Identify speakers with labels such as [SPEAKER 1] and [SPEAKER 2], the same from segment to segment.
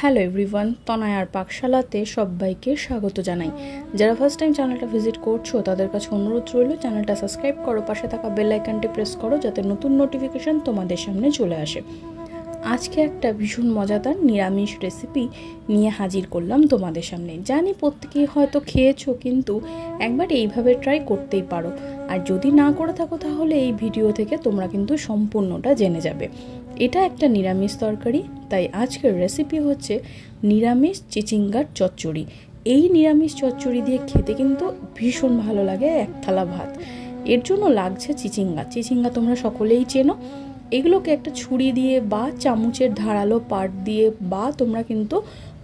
[SPEAKER 1] Hello everyone, তনয়ার পাকশালাতে সবাইকে স্বাগত জানাই। যারা ফার্স্ট টাইম চ্যানেলটা ভিজিট করছো তাদের কাছে অনুরোধ রইল চ্যানেলটা সাবস্ক্রাইব করো, পাশে থাকা বেল আইকনটি প্রেস করো যাতে নতুন নোটিফিকেশন তোমাদের সামনে চলে আসে। আজকে একটা ভীষণ মজাদার নিরামিষ রেসিপি নিয়ে হাজির করলাম তোমাদের সামনে। জানি প্রত্যেকেই হয়তো খেয়েছো, কিন্তু একবার এইভাবে ট্রাই করতেই পারো। আর যদি না করে থাকো তাহলে এই ভিডিও থেকে তোমরা কিন্তু সম্পূর্ণটা জেনে যাবে। এটা একটা নিরামিষ তরকারি, তাই আজকের রেসিপি হচ্ছে নিরামিষ চিচিঙ্গার চচ্চড়ি। এই নিরামিষ চচ্চড়ি দিয়ে খেতে কিন্তু ভীষণ ভালো লাগে এক থালা ভাত। এর জন্য লাগছে চিচিঙ্গা তোমরা সকলেই চেনো। এগুলোকে একটা ছুরি দিয়ে বা চামচের ধারালো পাট দিয়ে বা তোমরা কিন্তু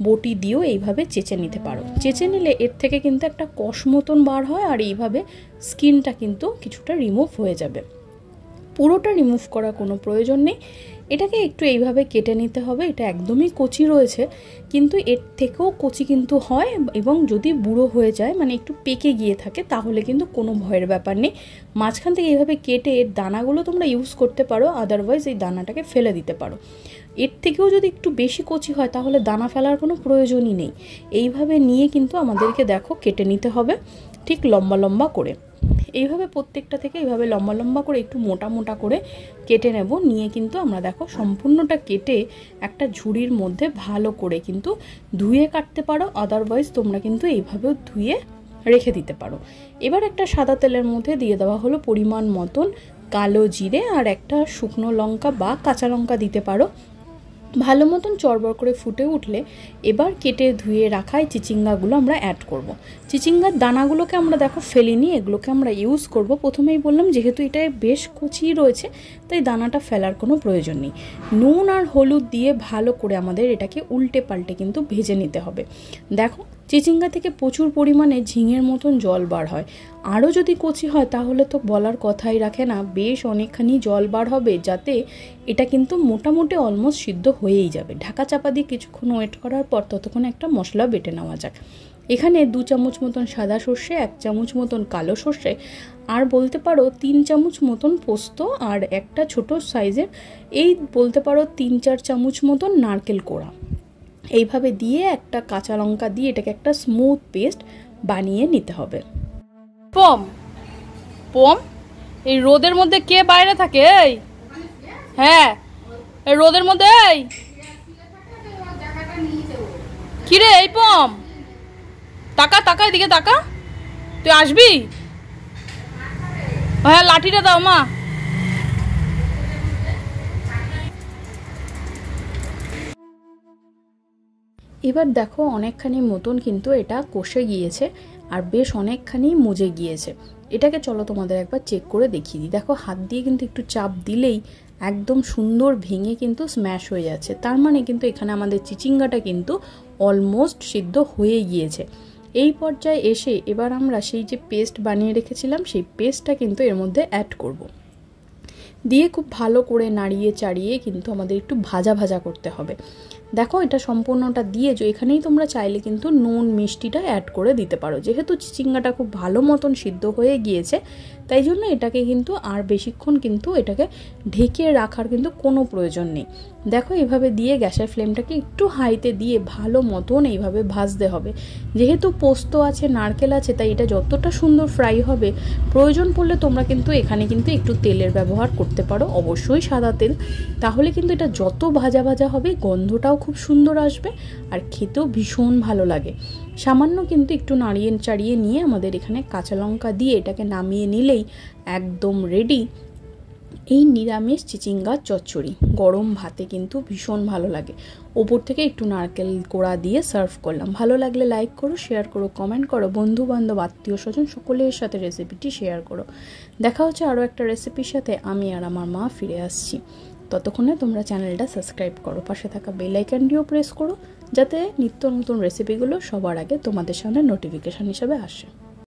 [SPEAKER 1] বটি দিয়েও এইভাবে চেঁচে নিতে পারো। চেঁচে নিলে এর থেকে কিন্তু একটা কষ মতন বার হয়, আর এইভাবে স্কিনটা কিন্তু কিছুটা রিমুভ হয়ে যাবে। পুরোটা রিমুভ করার কোনো প্রয়োজন নেই, এটাকে একটু এইভাবে কেটে নিতে হবে। এটা একদমই কচি রয়েছে, কিন্তু এর থেকেও কচি কিন্তু হয়, এবং যদি বুড়ো হয়ে যায় মানে একটু পেকে গিয়ে থাকে তাহলে কিন্তু কোনো ভয়ের ব্যাপার নেই। মাঝখান থেকে এইভাবে কেটে এর দানাগুলো তোমরা ইউজ করতে পারো, আদারওয়াইজ এই দানাটাকে ফেলে দিতে পারো। এর থেকেও যদি একটু বেশি কচি হয় তাহলে দানা ফেলার কোনো প্রয়োজনই নেই। এইভাবে নিয়ে কিন্তু আমাদেরকে দেখো কেটে নিতে হবে ঠিক লম্বা লম্বা করে। এইভাবে প্রত্যেকটা থেকে এইভাবে লম্বা লম্বা করে একটু মোটা মোটা করে কেটে নেব। নিয়ে কিন্তু আমরা দেখো সম্পূর্ণটা কেটে একটা ঝুড়ির মধ্যে ভালো করে কিন্তু ধুয়ে কাটতে পারো, আদারওয়াইজ তোমরা কিন্তু এইভাবেও ধুয়ে রেখে দিতে পারো। এবার একটা সাদা তেলের মধ্যে দিয়ে দেওয়া হলো পরিমাণ মতন কালো জিরে, আর একটা শুকনো লঙ্কা বা কাঁচা লঙ্কা দিতে পারো। ভালো মতন চড়বড় করে ফুটে উঠলে এবার কেটে ধুয়ে রাখা এই চিচিঙ্গাগুলো আমরা অ্যাড করব। চিচিঙ্গার দানাগুলোকে আমরা দেখো ফেলিনি, এগুলোকে আমরা ইউজ করব। প্রথমেই বললাম যেহেতু এটা বেশ কচি রয়েছে তাই দানাটা ফেলার কোনো প্রয়োজন নেই। নুন আর হলুদ দিয়ে ভালো করে আমাদের এটাকে উল্টে পাল্টে কিন্তু ভেজে নিতে হবে। দেখো চিচিঙ্গা থেকে প্রচুর পরিমাণে ঝিঙের মতন জল বার হয়। আরও যদি কচি হয় তাহলে তো বলার কথাই রাখে না, বেশ অনেকখানি জল বার হবে, যাতে এটা কিন্তু মোটামুটি অলমোস্ট সিদ্ধ হয়েই যাবে। ঢাকা চাপা দিয়ে কিছুক্ষণ ওয়েট করার পর ততক্ষণে একটা মশলা বেটে নেওয়া যাক। এখানে 2 চামচ মতন সাদা সর্ষে, 1 চামচ মতন কালো সর্ষে, আর বলতে পারো 3 চামচ মতন পোস্ত, আর একটা ছোট সাইজের এই বলতে পারো 3-4 চামচ মতন নারকেল কোড়া। এইভাবে দিয়ে একটা কাঁচা লঙ্কা দিয়ে এটাকে একটা স্মুথ পেস্ট বানিয়ে নিতে হবে।
[SPEAKER 2] পম পম এই রোদের মধ্যে কে বাইরে থাকে? এই হ্যাঁ, এই রোদের মধ্যে এই কিরে এই পম, তাকা তাকা এদিকে তাকা, তুই আসবি? হ্যাঁ লাঠিটা দাও মা।
[SPEAKER 1] এবার দেখো অনেকখানি মতন কিন্তু এটা কষে গিয়েছে আর বেশ অনেকখানি মজে গিয়েছে। এটাকে চলো তোমাদের একবার চেক করে দেখিয়ে দিই। দেখো হাত দিয়ে কিন্তু একটু চাপ দিলেই একদম সুন্দর ভেঙে কিন্তু স্ম্যাশ হয়ে যাচ্ছে। তার মানে কিন্তু এখানে আমাদের চিচিঙ্গাটা কিন্তু অলমোস্ট সিদ্ধ হয়ে গিয়েছে। এই পর্যায়ে এসে এবার আমরা সেই যে পেস্ট বানিয়ে রেখেছিলাম সেই পেস্টটা কিন্তু এর মধ্যে অ্যাড করব। দিয়ে খুব ভালো করে নাড়িয়ে চাড়িয়ে কিন্তু আমাদের একটু ভাজা ভাজা করতে হবে। দেখো এটা সম্পূর্ণটা দিয়ে এখানেই তোমরা চাইলে কিন্তু নুন মিষ্টিটা অ্যাড করে দিতে পারো। যেহেতু চিচিঙ্গাটা খুব ভালো মতন সিদ্ধ হয়ে গিয়েছে তাই জন্য এটাকে কিন্তু আর বেশিক্ষণ কিন্তু এটাকে ঢেকে রাখার কিন্তু কোনো প্রয়োজন নেই। দেখো এইভাবে দিয়ে গ্যাসের ফ্লেমটাকে একটু হাইতে দিয়ে ভালো মতন এইভাবে ভাজতে হবে। যেহেতু পোস্ত আছে নারকেল আছে তাই এটা যতটা সুন্দর ফ্রাই হবে, প্রয়োজন পড়লে তোমরা কিন্তু এখানে কিন্তু একটু তেলের ব্যবহার করতে পারো, অবশ্যই সাদা তেল। তাহলে কিন্তু এটা যত ভাজা ভাজা হবে গন্ধটাও খুব সুন্দর আসবে আর খেতেও ভীষণ ভালো লাগে। সামান্য কিন্তু একটু নাড়িয়ে চাড়িয়ে নিয়ে আমাদের এখানে কাঁচা লঙ্কা দিয়ে এটাকে নামিয়ে নিলেই একদম রেডি এই নিরামিষ চিচিঙ্গার চচ্চড়ি। গরম ভাতে কিন্তু ভীষণ ভালো লাগে। ওপর থেকে একটু নারকেল কোড়া দিয়ে সার্ভ করলাম। ভালো লাগলে লাইক করো, শেয়ার করো, কমেন্ট করো, বন্ধু বান্ধব আত্মীয় স্বজন সকলের সাথে রেসিপিটি শেয়ার করো। দেখা হচ্ছে আরও একটা রেসিপির সাথে। আমি আর আমার মা ফিরে আসছি। ততক্ষণে তোমরা চ্যানেলটা সাবস্ক্রাইব করো, পাশে থাকা বেল আইকনটিও প্রেস করো যাতে নিত্য নতুন রেসিপিগুলো সবার আগে তোমাদের সামনে নোটিফিকেশান হিসেবে আসে।